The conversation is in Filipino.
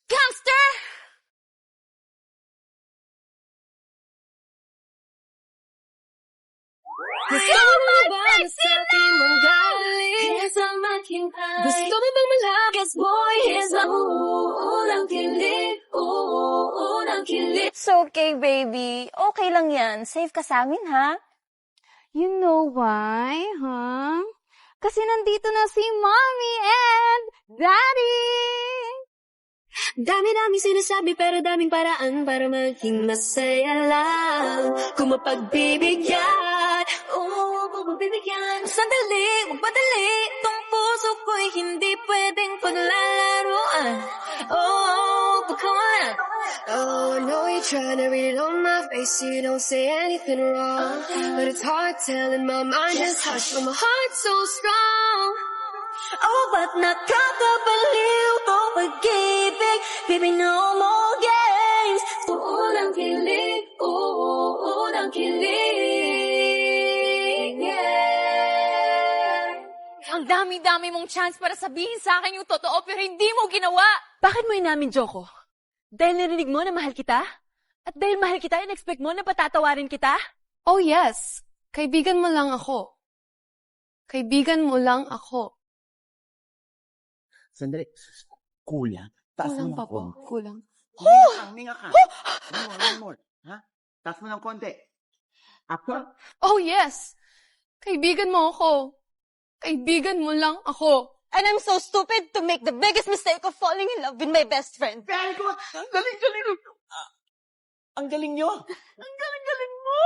Gangster! Gusto mo ba na sa'kin manggaling? Gusto mo bang malapit? Boy, here's my unang kilig, unang kilig. It's okay, baby. Okay lang yan. Safe ka sa amin, ha? You know why, huh? Kasi nandito na si Mommy and Daddy! Dami-dami sinasabi pero daming paraan para maging masaya lang. Kung mapagbibigyan, mapagbibigyan. Sandali, magpadali, tong puso ko'y hindi pwedeng paglalaruan. Oh, come on. Oh, I know you're trying to read it on my face, so you don't say anything wrong. But it's hard telling my mind just hush when my heart's so strong. Oh, ba't nakakabaliw tong pag-ibig? Baby, no more games. Unang kilig, unang kilig, yeah. Ang dami-dami mong chance para sabihin sa akin yung totoo pero hindi mo ginawa. Bakit mo inamin, Joko? Dahil narinig mo na mahal kita? At dahil mahal kita, in-expect mo na patatawarin kita? Oh yes, kaibigan mo lang ako. Kaibigan mo lang ako. Sandali. Kulang. Taas Kulang mo pa ako. po, kulang. Hinga ka. One more. Ha? Taas mo ng konti. Ako? Oh yes, kaibigan mo ako. Kaibigan mo lang ako. And I'm so stupid to make the biggest mistake of falling in love with my best friend. Very good. Ang galing. Ang galing nyo. Ang galing mo.